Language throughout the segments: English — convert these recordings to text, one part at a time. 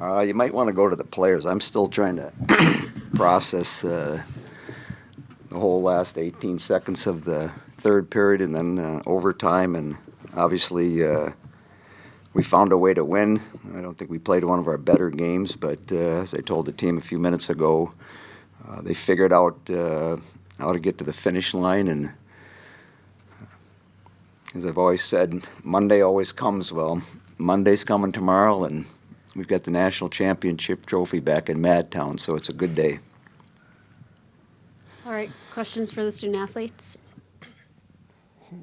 You might want to go to the players. I'm still trying to process the whole last 18 seconds of the third period and then overtime. And obviously, we found a way to win. I don't think we played one of our better games, but as I told the team a few minutes ago, they figured out how to get to the finish line. And as I've always said, Monday always comes. Well, Monday's coming tomorrow, and we've got the national championship trophy back in Madtown, so it's a good day. All right, questions for the student athletes?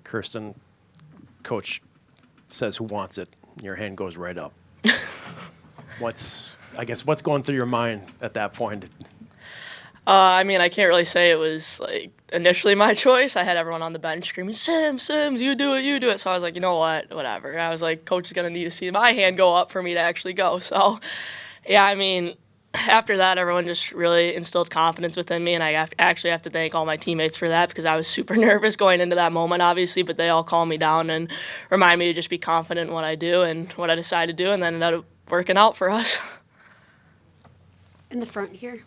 Kirsten, coach says who wants it. Your hand goes right up. What's going through your mind at that point? I mean, I can't really say it was like initially my choice. I had everyone on the bench screaming, Sims, you do it. So I was like, you know what, whatever. And I was like, coach is going to need to see my hand go up for me to actually go. So, yeah, I mean, after that, everyone just really instilled confidence within me, and I actually have to thank all my teammates for that because I was super nervous going into that moment, obviously, but they all calmed me down and remind me to just be confident in what I do and what I decide to do, and then it ended up working out for us. In the front here.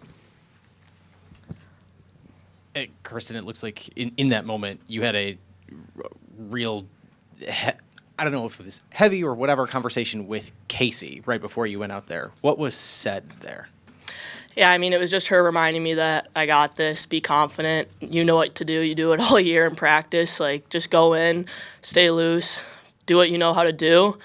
Hey, Kirsten, it looks like in that moment you had a real, I don't know if it was heavy or whatever, conversation with Casey right before you went out there. What was said there? Yeah, I mean, it was just her reminding me that I got this, be confident, you know what to do, you do it all year in practice, like just go in, stay loose, do what you know how to do,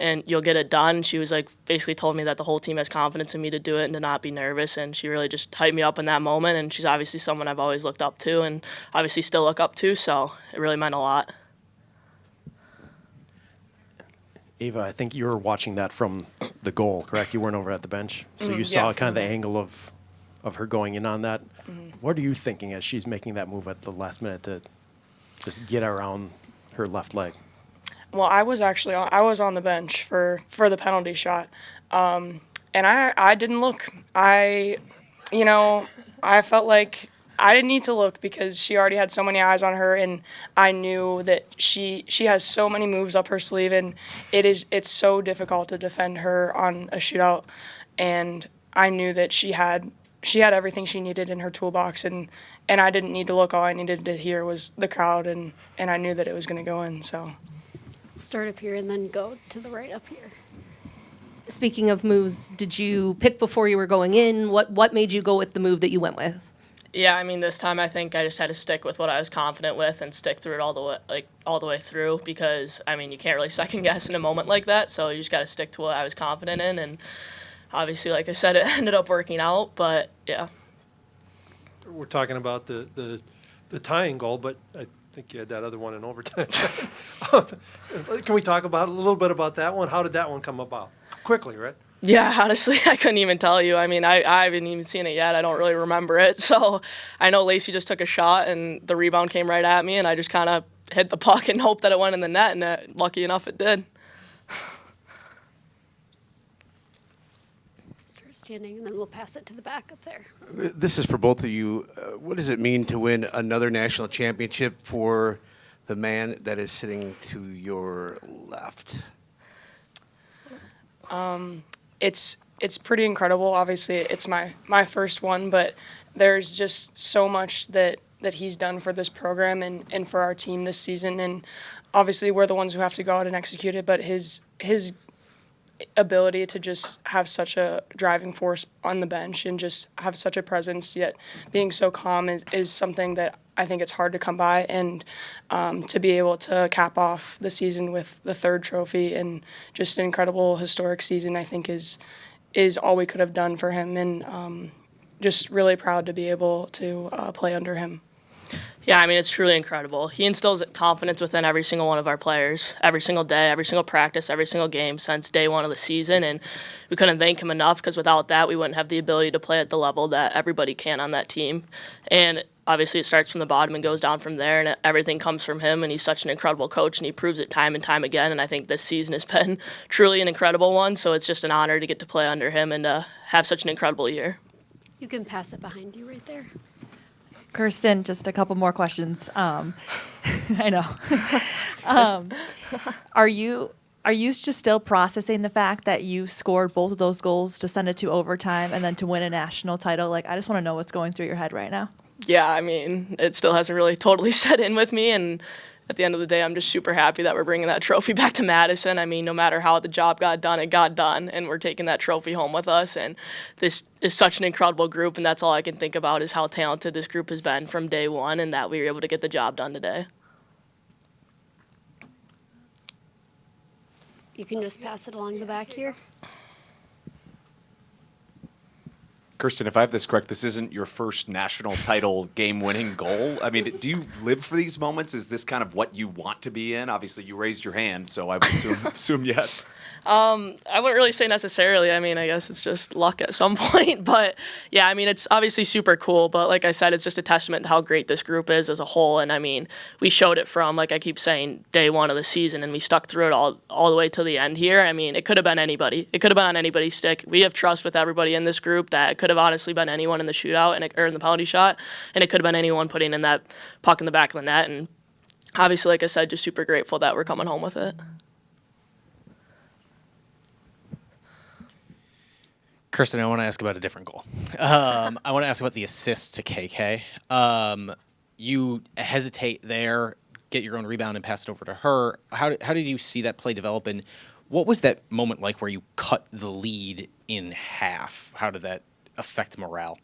and you'll get it done. She was like, basically told me that the whole team has confidence in me to do it and to not be nervous, and she really just hyped me up in that moment, and she's obviously someone I've always looked up to and obviously still look up to, so it really meant a lot. Ava, I think you were watching that from the goal, correct? You weren't over at the bench, so you saw kind of the angle of her going in on that. What are you thinking as she's making that move at the last minute to just get around her left leg? Well, I was on the bench for the penalty shot, and I didn't look. I felt like I didn't need to look because she already had so many eyes on her, and I knew that she has so many moves up her sleeve, and it's so difficult to defend her on a shootout, and I knew that she had everything she needed in her toolbox, and I didn't need to look. All I needed to hear was the crowd, and I knew that it was going to go in. So Start up here and then go to the right up here. Speaking of moves, did you pick before you were going in? What made you go with the move that you went with? Yeah, I mean, this time I think I just had to stick with what I was confident with and stick through it all the way through because, I mean, you can't really second guess in a moment like that, so you just got to stick to what I was confident in, and obviously, like I said, it ended up working out, but yeah. We're talking about the tying goal, but I think you had that other one in overtime. Can we talk about a little bit about that one? How did that one come about? Quickly, right? Yeah, honestly, I couldn't even tell you. I mean, I haven't even seen it yet. I don't really remember it. So I know Lacey just took a shot, and the rebound came right at me, and I just kind of hit the puck and hoped that it went in the net, and lucky enough it did. Start standing, and then we'll pass it to the back up there. This is for both of you. What does it mean to win another national championship for the man that is sitting to your left? It's pretty incredible. Obviously, it's my first one, but there's just so much that he's done for this program and for our team this season. And obviously, we're the ones who have to go out and execute it. But his ability to just have such a driving force on the bench and just have such a presence, yet being so calm is something that I think it's hard to come by, and to be able to cap off the season with the third trophy and just an incredible historic season, I think is all we could have done for him, and just really proud to be able to play under him. Yeah, I mean, it's truly incredible. He instills confidence within every single one of our players, every single day, every single practice, every single game since day one of the season, and we couldn't thank him enough because without that, we wouldn't have the ability to play at the level that everybody can on that team. And obviously, it starts from the bottom and goes down from there, and everything comes from him, and he's such an incredible coach, and he proves it time and time again, and I think this season has been truly an incredible one, so it's just an honor to get to play under him and to have such an incredible year. You can pass it behind you right there. Kirsten, just a couple more questions. I know. Are you Are you just still processing the fact that you scored both of those goals to send it to overtime and then to win a national title? Like, I just want to know what's going through your head right now. Yeah, I mean, it still hasn't really totally set in with me, and at the end of the day, I'm just super happy that we're bringing that trophy back to Madison. I mean, no matter how the job got done, it got done, and we're taking that trophy home with us, and this is such an incredible group, and that's all I can think about is how talented this group has been from day one, and that we were able to get the job done today. You can just pass it along the back here. Kirsten, if I have this correct, this isn't your first national title game-winning goal. I mean, do you live for these moments? Is this kind of what you want to be in? Obviously, you raised your hand, so I would assume yes. I wouldn't really say necessarily. I mean, I guess it's just luck at some point. But, yeah, I mean, it's obviously super cool. But like I said, it's just a testament to how great this group is as a whole. And, I mean, we showed it from, like I keep saying, day one of the season. And we stuck through it all the way to the end here. I mean, it could have been anybody. It could have been on anybody's stick. We have trust with everybody in this group that it could have honestly been anyone in the shootout or in the penalty shot. And it could have been anyone putting in that puck in the back of the net. And obviously, like I said, just super grateful that we're coming home with it. Kirsten, I want to ask about a different goal. I want to ask about the assist to KK. You hesitate there, get your own rebound and pass it over to her. How did you see that play develop, and what was that moment like where you cut the lead in half? How did that affect morale?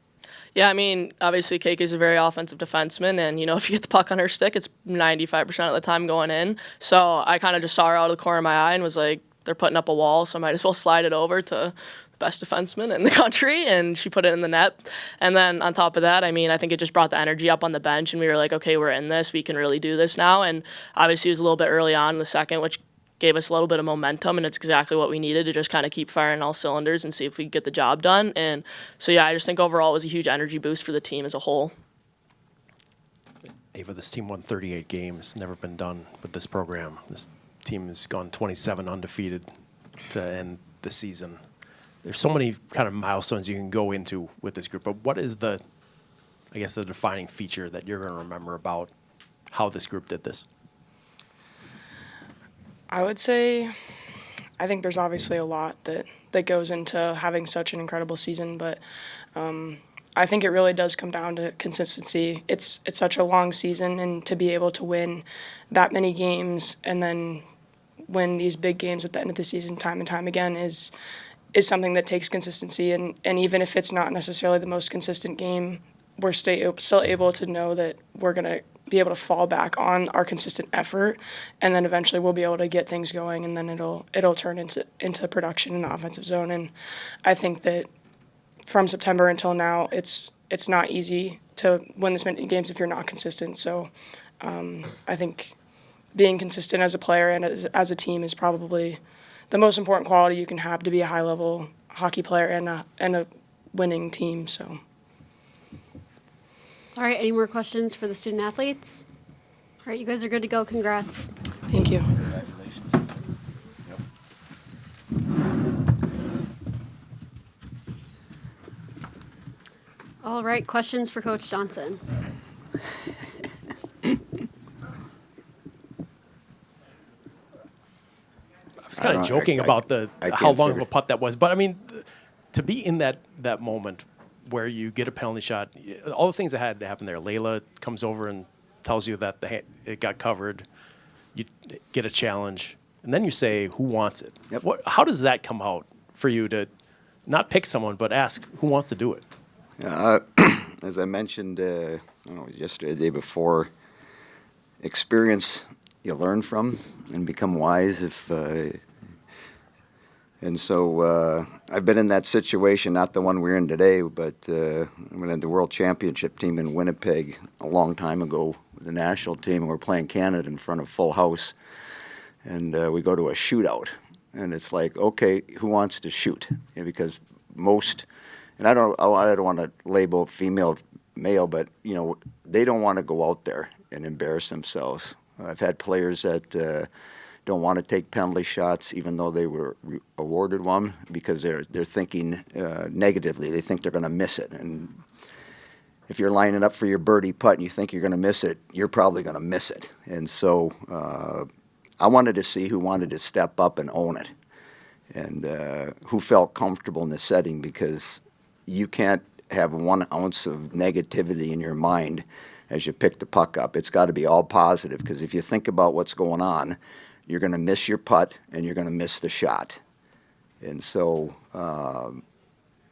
Yeah, I mean, obviously KK is a very offensive defenseman, and, you know, if you get the puck on her stick, it's 95% of the time going in. So I kind of just saw her out of the corner of my eye and was like, they're putting up a wall, so I might as well slide it over to best defenseman in the country, and she put it in the net. And then on top of that, I mean, I think it just brought the energy up on the bench, and we were like, okay, we're in this. We can really do this now. And obviously it was a little bit early on in the second, which gave us a little bit of momentum, and it's exactly what we needed to just kind of keep firing all cylinders and see if we could get the job done. And so, yeah, I just think overall it was a huge energy boost for the team as a whole. Ava, this team won 38 games, never been done with this program. This team has gone 27 undefeated to end the season. There's so many kind of milestones you can go into with this group, but what is the defining feature that you're going to remember about how this group did this? I would say, I think there's obviously a lot that goes into having such an incredible season, but I think it really does come down to consistency. It's such a long season, and to be able to win that many games and then win these big games at the end of the season time and time again is something that takes consistency. And even if it's not necessarily the most consistent game, we're still able to know that we're going to be able to fall back on our consistent effort, and then eventually we'll be able to get things going, and then it'll turn into production in the offensive zone. And I think that from September until now, it's not easy to win this many games if you're not consistent. So I think being consistent as a player and as a team is probably the most important quality you can have to be a high-level hockey player and a winning team. So. All right, any more questions for the student athletes? All right, you guys are good to go. Congrats. Thank you. Congratulations. All right, questions for Coach Johnson. I was kind of joking about how long of a putt that was, but I mean, to be in that moment where you get a penalty shot, all the things that had to happen there. Layla comes over and tells you that it got covered. You get a challenge, and then you say, "Who wants it?" Yep. How does that come out for you to not pick someone, but ask who wants to do it? As I mentioned, I don't know, yesterday, the day before, experience you learn from and become wise. And so I've been in that situation, not the one we're in today, but I went in the World Championship team in Winnipeg a long time ago with the national team, and we're playing Canada in front of full house. And we go to a shootout, and it's like, okay, who wants to shoot? Because most, and I don't want to label female, male, but they don't want to go out there and embarrass themselves. I've had players that don't want to take penalty shots, even though they were awarded one, because they're thinking negatively. They think they're going to miss it, and if you're lining up for your birdie putt and you think you're going to miss it, you're probably going to miss it. And so I wanted to see who wanted to step up and own it, and who felt comfortable in the setting, because you can't have 1 ounce of negativity in your mind as you pick the puck up. It's got to be all positive, because if you think about what's going on, you're going to miss your putt and you're going to miss the shot. And so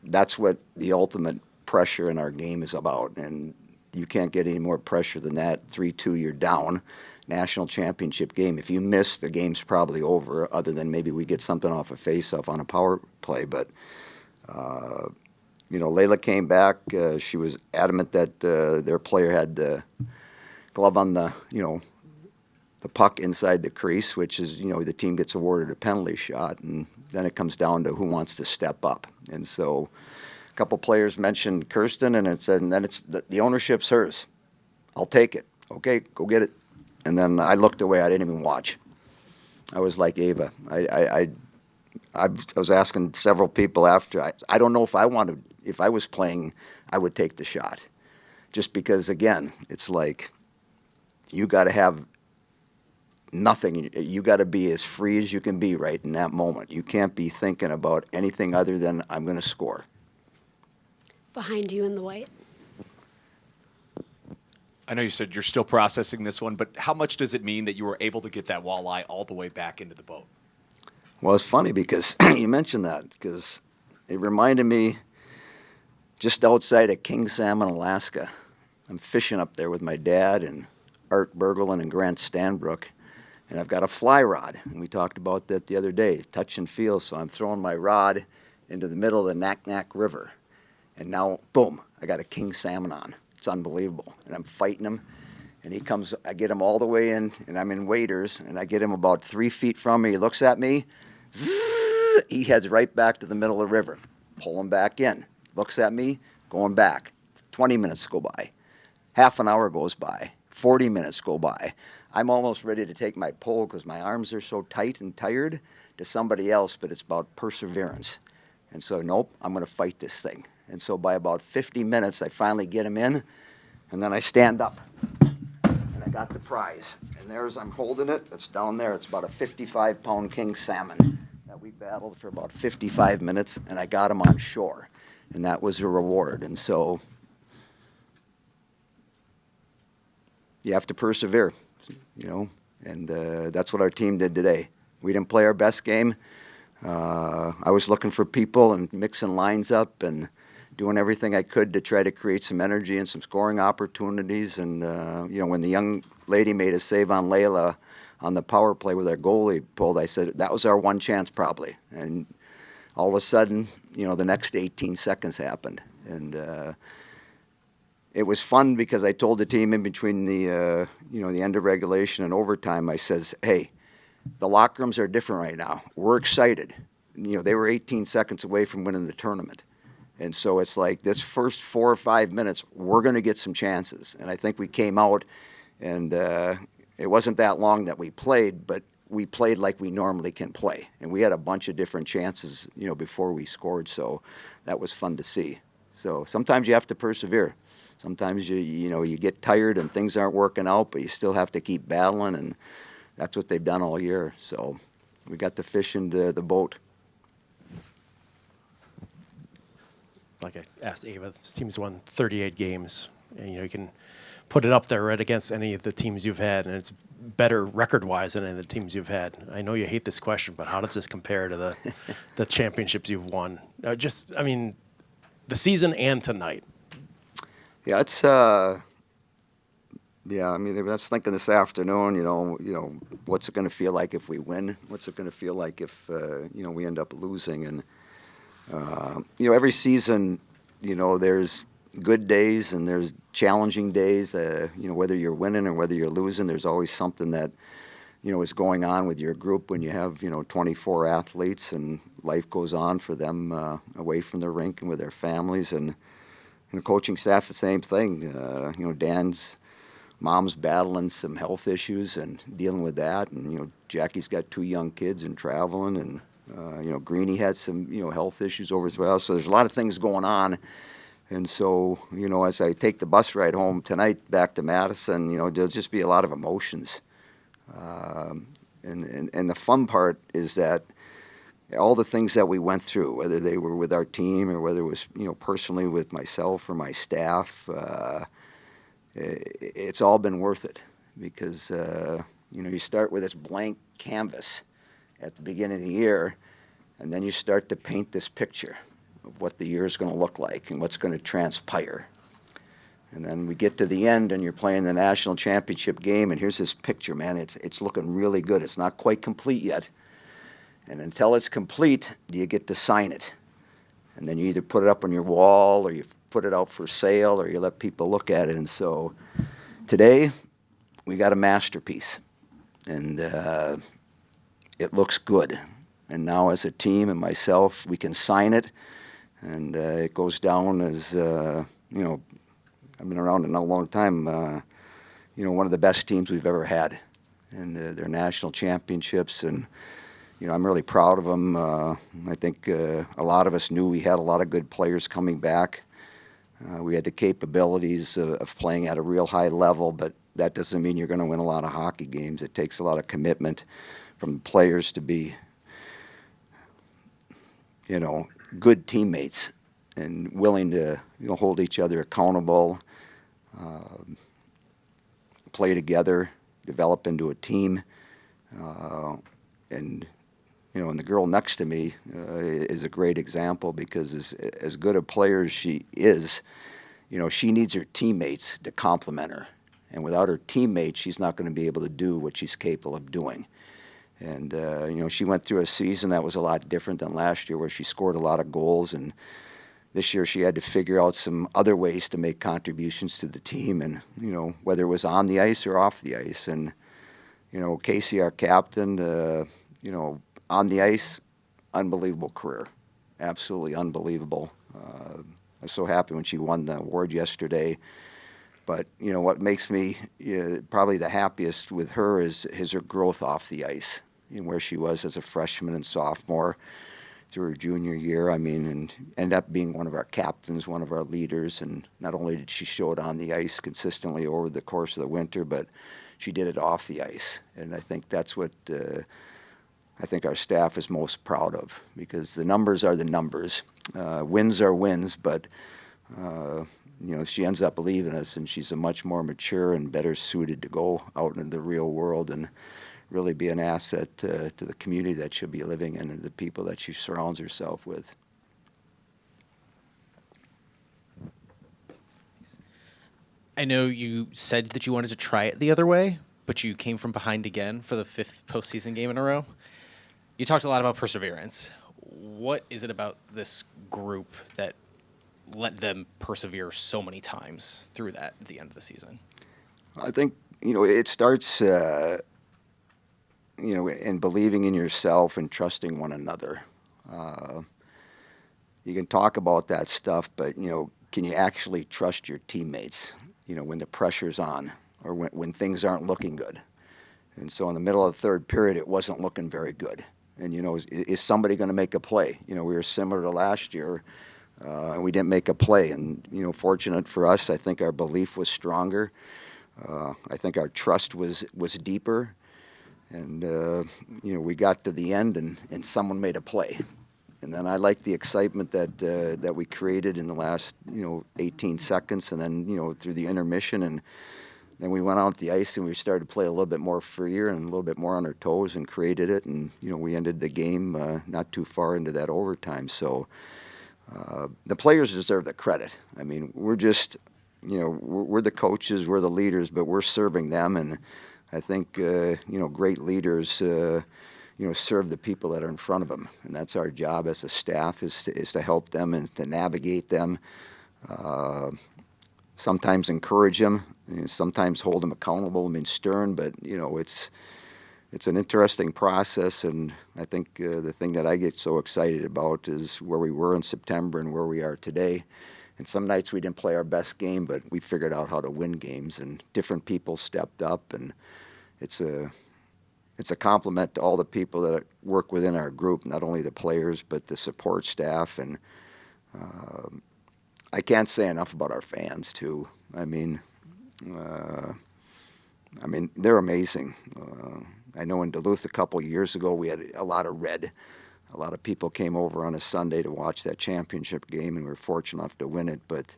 that's what the ultimate pressure in our game is about. And you can't get any more pressure than that. 3-2, you're down. National championship game. If you miss, the game's probably over, other than maybe we get something off a face-off on a power play. But, Layla came back. She was adamant that their player had the glove on the puck inside the crease, which is, the team gets awarded a penalty shot. And then it comes down to who wants to step up. And so a couple players mentioned Kirsten, and it said, and then it's the ownership's hers. I'll take it. Okay, go get it. And then I looked away. I didn't even watch. I was like Ava. I was asking several people after. I don't know if if I was playing, I would take the shot. Just because, again, it's like you got to have nothing. You got to be as free as you can be right in that moment. You can't be thinking about anything other than I'm going to score. Behind you in the white. I know you said you're still processing this one, but how much does it mean that you were able to get that walleye all the way back into the boat? Well, it's funny because you mentioned that, because it reminded me just outside of King Salmon, Alaska. I'm fishing up there with my dad and Art Bergelin and Grant Stanbrook, and I've got a fly rod, and we talked about that the other day, touch and feel. So I'm throwing my rod into the middle of the Naknek River, and now, boom, I got a king salmon on. It's unbelievable. And I'm fighting him, and he comes, I get him all the way in, and I'm in waders, and I get him about 3 feet from me. He looks at me, zzz, he heads right back to the middle of the river. Pull him back in. Looks at me, going back. 20 minutes go by. Half an hour goes by. 40 minutes go by. I'm almost ready to take my pole because my arms are so tight and tired to somebody else, but it's about perseverance. And so, nope, I'm going to fight this thing. And so by about 50 minutes, I finally get him in, and then I stand up, and I got the prize. And there's, I'm holding it. It's down there. It's about a 55-pound king salmon that we battled for about 55 minutes, and I got him on shore. And that was a reward. And so you have to persevere, and that's what our team did today. We didn't play our best game. I was looking for people and mixing lines up and doing everything I could to try to create some energy and some scoring opportunities. And, when the young lady made a save on Layla on the power play with our goalie pulled, I said, that was our one chance probably. And all of a sudden, the next 18 seconds happened. And it was fun because I told the team in between the end of regulation and overtime, I says, hey, the locker rooms are different right now. We're excited. They were 18 seconds away from winning the tournament. And so it's like this first 4 or 5 minutes, we're going to get some chances. And I think we came out, and it wasn't that long that we played, but we played like we normally can play. And we had a bunch of different chances, before we scored. So that was fun to see. So sometimes you have to persevere. Sometimes you get tired and things aren't working out, but you still have to keep battling, and that's what they've done all year. So we got to fish in the boat. Like I asked Ava, this team's won 38 games, and you can put it up there right against any of the teams you've had, and it's better record-wise than any of the teams you've had. I know you hate this question, but how does this compare to the championships you've won? The season and tonight. Yeah, it's I was thinking this afternoon, what's it going to feel like if we win? What's it going to feel like if we end up losing? And every season, there's good days and there's challenging days. Whether you're winning or whether you're losing, there's always something that is going on with your group when you have 24 athletes, and life goes on for them away from the rink and with their families, and the coaching staff's the same thing. Dan's mom's battling some health issues and dealing with that, and Jackie's got 2 young kids and traveling, and Greenie had some health issues over as well. So there's a lot of things going on, and so as I take the bus ride home tonight back to Madison, there'll just be a lot of emotions. And the fun part is that all the things that we went through, whether they were with our team or whether it was, personally with myself or my staff, it's all been worth it because, you start with this blank canvas at the beginning of the year, and then you start to paint this picture of what the year is going to look like and what's going to transpire. And then we get to the end, and you're playing the national championship game, and here's this picture, man. It's looking really good. It's not quite complete yet. And until it's complete, you get to sign it. And then you either put it up on your wall, or you put it out for sale, or you let people look at it. And so today, we got a masterpiece. And it looks good. And now as a team and myself, we can sign it. And it goes down as, I've been around it a long time, one of the best teams we've ever had. And their national championships. And, I'm really proud of them. I think a lot of us knew we had a lot of good players coming back. We had the capabilities of playing at a real high level, but that doesn't mean you're going to win a lot of hockey games. It takes a lot of commitment from the players to be, good teammates and willing to hold each other accountable, play together, develop into a team. And the girl next to me is a great example because as good a player as she is, she needs her teammates to complement her. And without her teammates, she's not going to be able to do what she's capable of doing. And, she went through a season that was a lot different than last year where she scored a lot of goals. And this year she had to figure out some other ways to make contributions to the team and, whether it was on the ice or off the ice. And, Casey, our captain, on the ice, unbelievable career. Absolutely unbelievable. I was so happy when she won the award yesterday. But, what makes me probably the happiest with her is her growth off the ice, where she was as a freshman and sophomore through her junior year. And ended up being one of our captains, one of our leaders. And not only did she show it on the ice consistently over the course of the winter, but she did it off the ice. And I think that's what I think our staff is most proud of because the numbers are the numbers. Wins are wins, but she ends up leaving us, and she's a much more mature and better suited to go out into the real world and really be an asset to the community that she'll be living in and the people that she surrounds herself with. I know you said that you wanted to try it the other way, but you came from behind again for the 5th postseason game in a row. You talked a lot about perseverance. What is it about this group that let them persevere so many times through that at the end of the season? I think, it starts, in believing in yourself and trusting one another. You can talk about that stuff, but, can you actually trust your teammates, when the pressure's on or when things aren't looking good? And so in the middle of the third period, it wasn't looking very good. And, is somebody going to make a play? We were similar to last year, and we didn't make a play. And, fortunate for us, I think our belief was stronger. I think our trust was deeper. And, we got to the end, and someone made a play. And then I like the excitement that we created in the last, 18 seconds, and then, through the intermission. And then we went out the ice and we started to play a little bit more freer and a little bit more on our toes and created it. And, we ended the game not too far into that overtime. So the players deserve the credit. We're just, we're the coaches, we're the leaders, but we're serving them. And I think, great leaders, serve the people that are in front of them. And that's our job as a staff is to help them and to navigate them. Sometimes encourage them, sometimes hold them accountable, stern, but, it's an interesting process, and I think the thing that I get so excited about is where we were in September and where we are today. And some nights we didn't play our best game, but we figured out how to win games, and different people stepped up, and it's a compliment to all the people that work within our group, not only the players, but the support staff, and I can't say enough about our fans, too. They're amazing. I know in Duluth a couple years ago we had a lot of red. A lot of people came over on a Sunday to watch that championship game, and we were fortunate enough to win it. But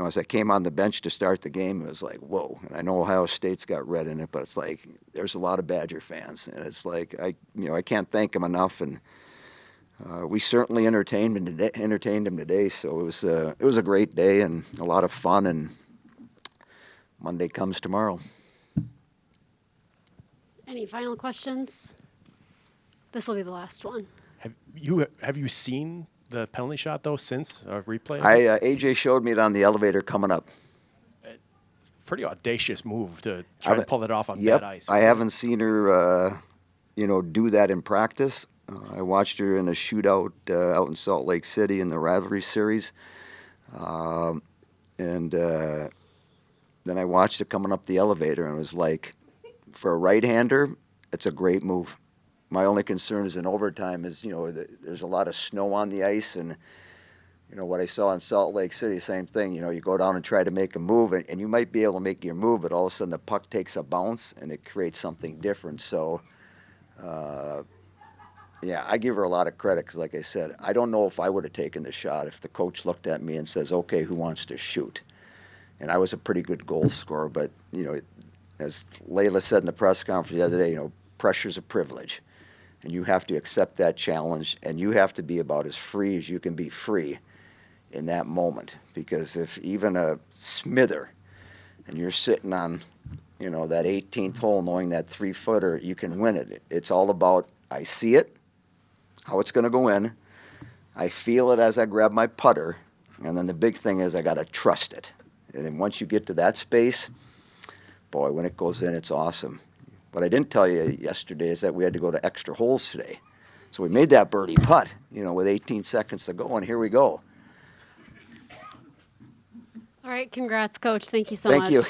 as I came on the bench to start the game, it was like, whoa. And I know Ohio State's got red in it, but it's like there's a lot of Badger fans, and it's like I can't thank them enough. And we certainly entertained them today. So it was a great day and a lot of fun. And Monday comes tomorrow. Any final questions? This will be the last one. Have you seen the penalty shot though since replay? AJ showed me it on the elevator coming up. Pretty audacious move to try and pull it off on Yep, bad ice. I haven't seen her, do that in practice. I watched her in a shootout out in Salt Lake City in the rivalry series, and then I watched it coming up the elevator, and it was like, for a right-hander, it's a great move. My only concern is in overtime is, there's a lot of snow on the ice, and, what I saw in Salt Lake City, same thing. You go down and try to make a move, and you might be able to make your move, but all of a sudden the puck takes a bounce, and it creates something different. So, I give her a lot of credit because, like I said, I don't know if I would have taken the shot if the coach looked at me and says, okay, who wants to shoot? And I was a pretty good goal scorer, but, as Layla said in the press conference the other day, pressure's a privilege. And you have to accept that challenge, and you have to be about as free as you can be free in that moment. Because if even a smither, and you're sitting on, that 18th hole knowing that 3-footer, you can win it. It's all about, I see it, how it's going to go in. I feel it as I grab my putter. And then the big thing is I got to trust it. And then once you get to that space, boy, when it goes in, it's awesome. What I didn't tell you yesterday is that we had to go to extra holes today. So we made that birdie putt, with 18 seconds to go, and here we go. All right, congrats, Coach. Thank you so much. Thank you.